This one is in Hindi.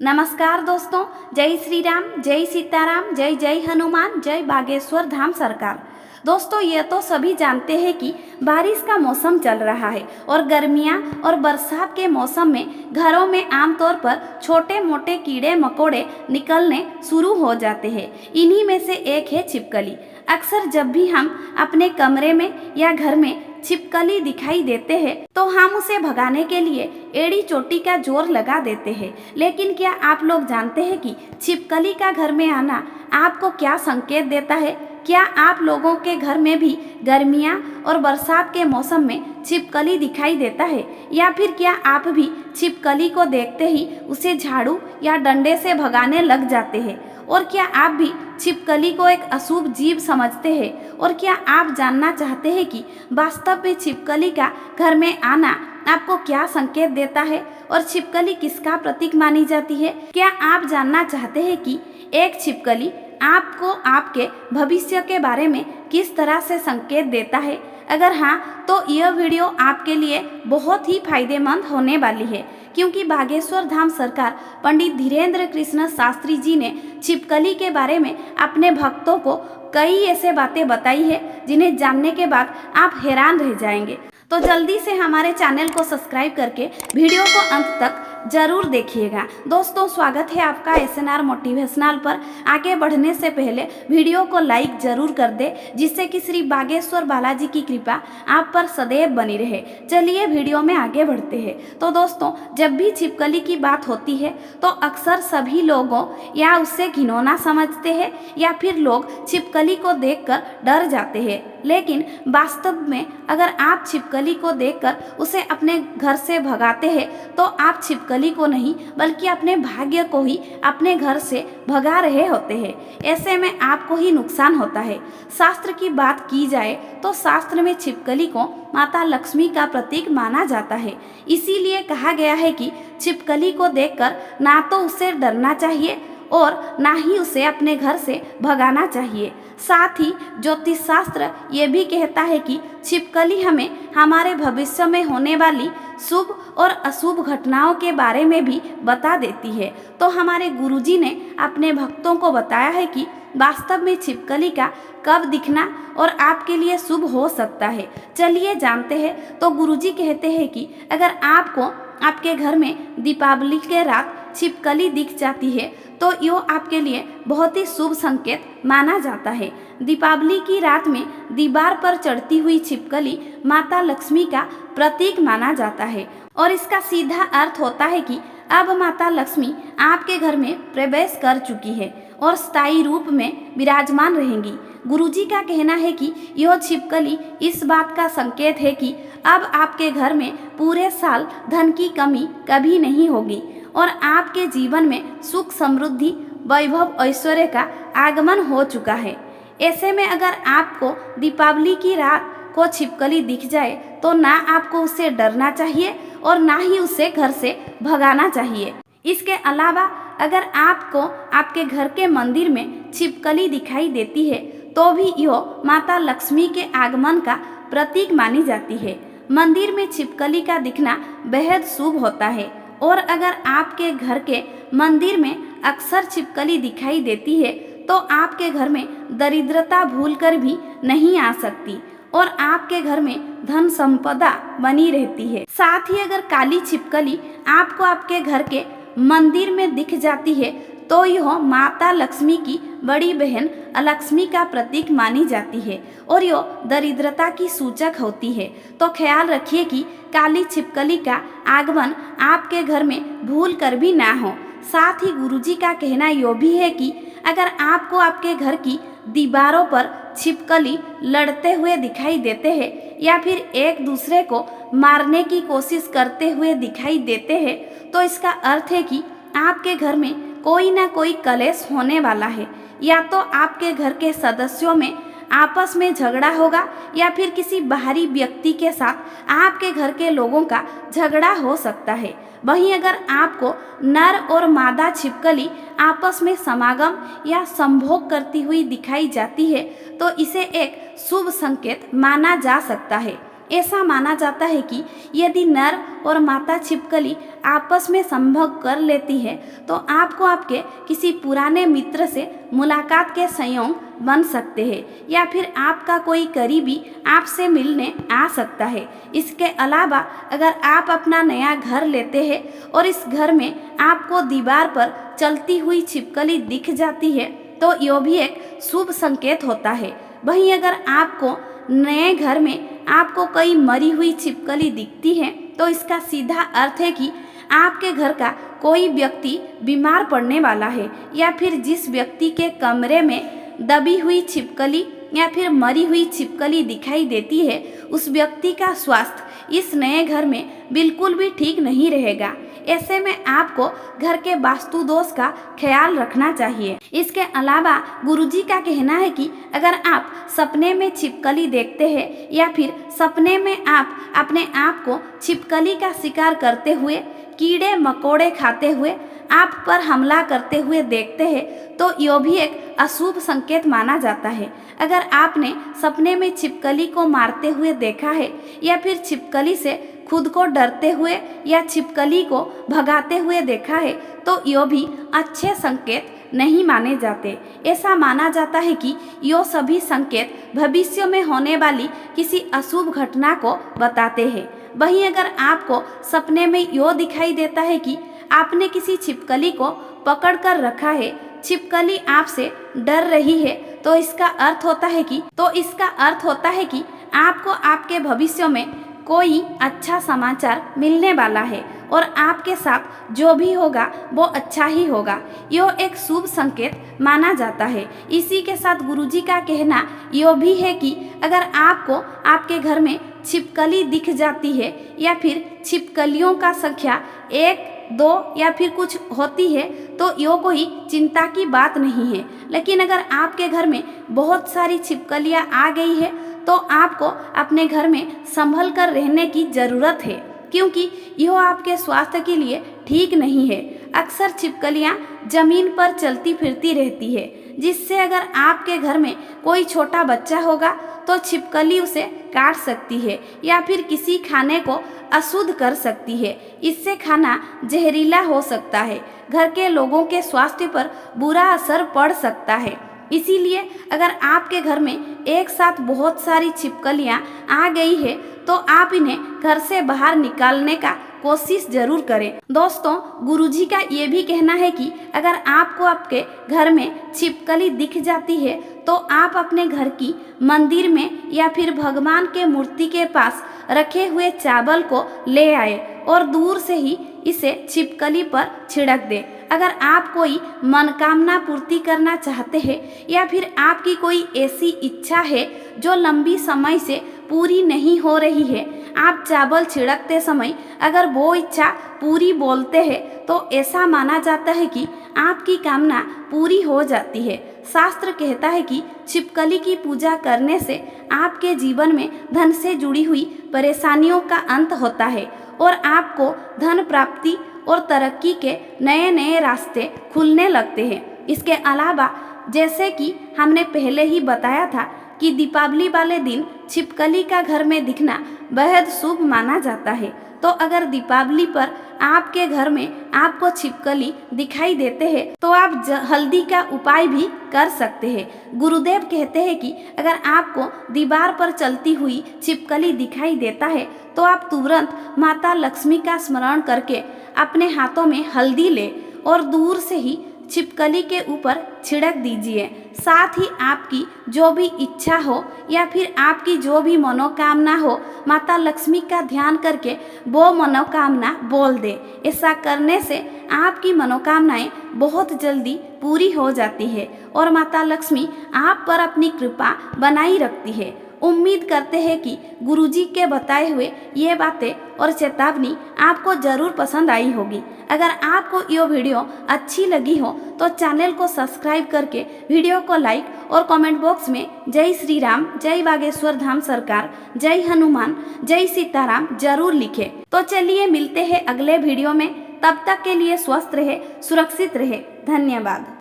नमस्कार दोस्तों, जय श्री राम, जय सीताराम, जय जय हनुमान, जय बागेश्वर धाम सरकार। दोस्तों, ये तो सभी जानते हैं कि बारिश का मौसम चल रहा है और गर्मियाँ और बरसात के मौसम में घरों में आमतौर पर छोटे मोटे कीड़े मकोड़े निकलने शुरू हो जाते हैं। इन्हीं में से एक है छिपकली। अक्सर जब भी हम अपने कमरे में या घर में छिपकली दिखाई देते हैं तो हम उसे भगाने के लिए एड़ी चोटी का जोर लगा देते हैं। लेकिन क्या आप लोग जानते हैं कि छिपकली का घर में आना आपको क्या संकेत देता है? क्या आप लोगों के घर में भी गर्मियाँ और बरसात के मौसम में छिपकली दिखाई देता है? या फिर क्या आप भी छिपकली को देखते ही उसे झाड़ू या डंडे से भगाने लग जाते हैं? और क्या आप भी छिपकली को एक अशुभ जीव समझते हैं? और क्या आप जानना चाहते हैं कि वास्तव में छिपकली का घर में आना आपको क्या संकेत देता है और छिपकली किसका प्रतीक मानी जाती है? क्या आप जानना चाहते हैं कि एक छिपकली आपको आपके भविष्य के बारे में किस तरह से संकेत देता है? अगर हाँ, तो यह वीडियो आपके लिए बहुत ही फायदेमंद होने वाली है, क्योंकि बागेश्वर धाम सरकार पंडित धीरेन्द्र कृष्ण शास्त्री जी ने छिपकली के बारे में अपने भक्तों को कई ऐसे बातें बताई है जिन्हें जानने के बाद आप हैरान रह जाएंगे। तो जल्दी से हमारे चैनल को सब्सक्राइब करके वीडियो को अंत तक जरूर देखिएगा। दोस्तों, स्वागत है आपका SNR मोटिवेशनल पर। आगे बढ़ने से पहले वीडियो को लाइक जरूर कर दे, जिससे कि श्री बागेश्वर बालाजी की कृपा आप पर सदैव बनी रहे। चलिए वीडियो में आगे बढ़ते हैं। तो दोस्तों, जब भी छिपकली की बात होती है तो अक्सर सभी लोगों या उससे घिनौना समझते हैं या फिर लोग छिपकली को देखकर डर जाते हैं। लेकिन वास्तव में अगर आप छिपकली को देखकर उसे अपने घर से भगाते हैं तो आप छिपकली को नहीं बल्कि अपने भाग्य को ही अपने घर से भगा रहे होते हैं। ऐसे में आपको ही नुकसान होता है। शास्त्र की बात की जाए तो शास्त्र में छिपकली को माता लक्ष्मी का प्रतीक माना जाता है। इसीलिए कहा गया है कि छिपकली को देखकर ना तो उसे डरना चाहिए और ना ही उसे अपने घर से भगाना चाहिए। साथ ही ज्योतिष शास्त्र ये भी कहता है कि छिपकली हमें हमारे भविष्य में होने वाली शुभ और अशुभ घटनाओं के बारे में भी बता देती है। तो हमारे गुरुजी ने अपने भक्तों को बताया है कि वास्तव में छिपकली का कब दिखना और आपके लिए शुभ हो सकता है। चलिए जानते हैं। तो गुरुजी कहते हैं कि अगर आपको आपके घर में दीपावली के रात छिपकली दिख जाती है तो यो आपके लिए बहुत ही शुभ संकेत माना जाता है। दीपावली की रात में दीवार पर चढ़ती हुई छिपकली माता लक्ष्मी का प्रतीक माना जाता है और इसका सीधा अर्थ होता है कि अब माता लक्ष्मी आपके घर में प्रवेश कर चुकी है और स्थायी रूप में विराजमान रहेंगी। गुरुजी का कहना है कि यह छिपकली इस बात का संकेत है कि अब आपके घर में पूरे साल धन की कमी कभी नहीं होगी और आपके जीवन में सुख समृद्धि वैभव ऐश्वर्य का आगमन हो चुका है। ऐसे में अगर आपको दीपावली की रात को छिपकली दिख जाए तो ना आपको उससे डरना चाहिए और ना ही उसे घर से भगाना चाहिए। इसके अलावा अगर आपको आपके घर के मंदिर में छिपकली दिखाई देती है तो भी यह माता लक्ष्मी के आगमन का प्रतीक मानी जाती है। मंदिर में छिपकली का दिखना बेहद शुभ होता है और अगर आपके घर के मंदिर में अक्सर छिपकली दिखाई देती है तो आपके घर में दरिद्रता भूलकर भी नहीं आ सकती और आपके घर में धन संपदा बनी रहती है। साथ ही अगर काली छिपकली आपको आपके घर के मंदिर में दिख जाती है तो यह माता लक्ष्मी की बड़ी बहन अलक्ष्मी का प्रतीक मानी जाती है और यह दरिद्रता की सूचक होती है। तो ख्याल रखिए कि काली छिपकली का आगमन आपके घर में भूल कर भी ना हो। साथ ही गुरुजी का कहना यह भी है कि अगर आपको आपके घर की दीवारों पर छिपकली लड़ते हुए दिखाई देते हैं या फिर एक दूसरे को मारने की कोशिश करते हुए दिखाई देते हैं तो इसका अर्थ है कि आपके घर में कोई ना कोई कलेश होने वाला है। या तो आपके घर के सदस्यों में आपस में झगड़ा होगा या फिर किसी बाहरी व्यक्ति के साथ आपके घर के लोगों का झगड़ा हो सकता है। वहीं अगर आपको नर और मादा छिपकली आपस में समागम या संभोग करती हुई दिखाई जाती है तो इसे एक शुभ संकेत माना जा सकता है। ऐसा माना जाता है कि यदि नर और मादा छिपकली आपस में संभोग कर लेती है तो आपको आपके किसी पुराने मित्र से मुलाकात के संयोग बन सकते हैं या फिर आपका कोई करीबी आपसे मिलने आ सकता है। इसके अलावा अगर आप अपना नया घर लेते हैं और इस घर में आपको दीवार पर चलती हुई छिपकली दिख जाती है तो यह भी एक शुभ संकेत होता है। वहीं अगर आपको नए घर में आपको कई मरी हुई छिपकली दिखती है तो इसका सीधा अर्थ है कि आपके घर का कोई व्यक्ति बीमार पड़ने वाला है या फिर जिस व्यक्ति के कमरे में दबी हुई छिपकली या फिर मरी हुई छिपकली दिखाई देती है उस व्यक्ति का स्वास्थ्य इस नए घर में बिल्कुल भी ठीक नहीं रहेगा। ऐसे में आपको घर के वास्तु दोष का ख्याल रखना चाहिए। इसके अलावा गुरुजी का कहना है कि अगर आप सपने में छिपकली देखते हैं या फिर सपने में आप अपने आप को छिपकली का शिकार करते हुए, कीड़े मकोड़े खाते हुए, आप पर हमला करते हुए देखते हैं तो यह भी एक अशुभ संकेत माना जाता है। अगर आपने सपने में छिपकली को मारते हुए देखा है या फिर छिपकली से खुद को डरते हुए या छिपकली को भगाते हुए देखा है तो यह भी अच्छे संकेत नहीं माने जाते। ऐसा माना जाता है कि ये सभी संकेत भविष्य में होने वाली किसी अशुभ घटना को बताते हैं। वहीं अगर आपको सपने में यो दिखाई देता है कि आपने किसी छिपकली को पकड़ कर रखा है, छिपकली आपसे डर रही है तो इसका अर्थ होता है कि आपको आपके भविष्य में कोई अच्छा समाचार मिलने वाला है और आपके साथ जो भी होगा वो अच्छा ही होगा। यह एक शुभ संकेत माना जाता है। इसी के साथ गुरुजी का कहना यह भी है कि अगर आपको आपके घर में छिपकली दिख जाती है या फिर छिपकलियों का संख्या 1, 2 या फिर कुछ होती है तो यह कोई चिंता की बात नहीं है। लेकिन अगर आपके घर में बहुत सारी छिपकलियां आ गई है तो आपको अपने घर में संभल कर रहने की ज़रूरत है क्योंकि यह आपके स्वास्थ्य के लिए ठीक नहीं है। अक्सर छिपकलियां जमीन पर चलती फिरती रहती है जिससे अगर आपके घर में कोई छोटा बच्चा होगा तो छिपकली उसे काट सकती है या फिर किसी खाने को अशुद्ध कर सकती है। इससे खाना जहरीला हो सकता है, घर के लोगों के स्वास्थ्य पर बुरा असर पड़ सकता है। इसीलिए अगर आपके घर में एक साथ बहुत सारी छिपकलियां आ गई है तो आप इन्हें घर से बाहर निकालने का कोशिश जरूर करें। दोस्तों, गुरुजी का ये भी कहना है कि अगर आपको आपके घर में छिपकली दिख जाती है तो आप अपने घर की मंदिर में या फिर भगवान के मूर्ति के पास रखे हुए चावल को ले आए और दूर से ही इसे छिपकली पर छिड़क दें। अगर आप कोई मनोकामना पूर्ति करना चाहते हैं या फिर आपकी कोई ऐसी इच्छा है जो लंबी समय से पूरी नहीं हो रही है, आप चावल छिड़कते समय अगर वो इच्छा पूरी बोलते हैं तो ऐसा माना जाता है कि आपकी कामना पूरी हो जाती है। शास्त्र कहता है कि छिपकली की पूजा करने से आपके जीवन में धन से जुड़ी हुई परेशानियों का अंत होता है और आपको धन प्राप्ति और तरक्की के नए नए रास्ते खुलने लगते हैं। इसके अलावा जैसे कि हमने पहले ही बताया था कि दीपावली वाले दिन छिपकली का घर में दिखना बेहद शुभ माना जाता है। तो अगर दीपावली पर आपके घर में आपको छिपकली दिखाई देते हैं तो आप हल्दी का उपाय भी कर सकते हैं। गुरुदेव कहते हैं कि अगर आपको दीवार पर चलती हुई छिपकली दिखाई देता है तो आप तुरंत माता लक्ष्मी का स्मरण करके अपने हाथों में हल्दी ले और दूर से ही छिपकली के ऊपर छिड़क दीजिए। साथ ही आपकी जो भी इच्छा हो या फिर आपकी जो भी मनोकामना हो, माता लक्ष्मी का ध्यान करके वो मनोकामना बोल दे। ऐसा करने से आपकी मनोकामनाएं बहुत जल्दी पूरी हो जाती है और माता लक्ष्मी आप पर अपनी कृपा बनाई रखती है। उम्मीद करते हैं कि गुरुजी के बताए हुए ये बातें और चेतावनी आपको ज़रूर पसंद आई होगी। अगर आपको ये वीडियो अच्छी लगी हो तो चैनल को सब्सक्राइब करके वीडियो को लाइक और कमेंट बॉक्स में जय श्री राम, जय बागेश्वर धाम सरकार, जय हनुमान, जय सीताराम जरूर लिखें। तो चलिए मिलते हैं अगले वीडियो में। तब तक के लिए स्वस्थ रहे, सुरक्षित रहे। धन्यवाद।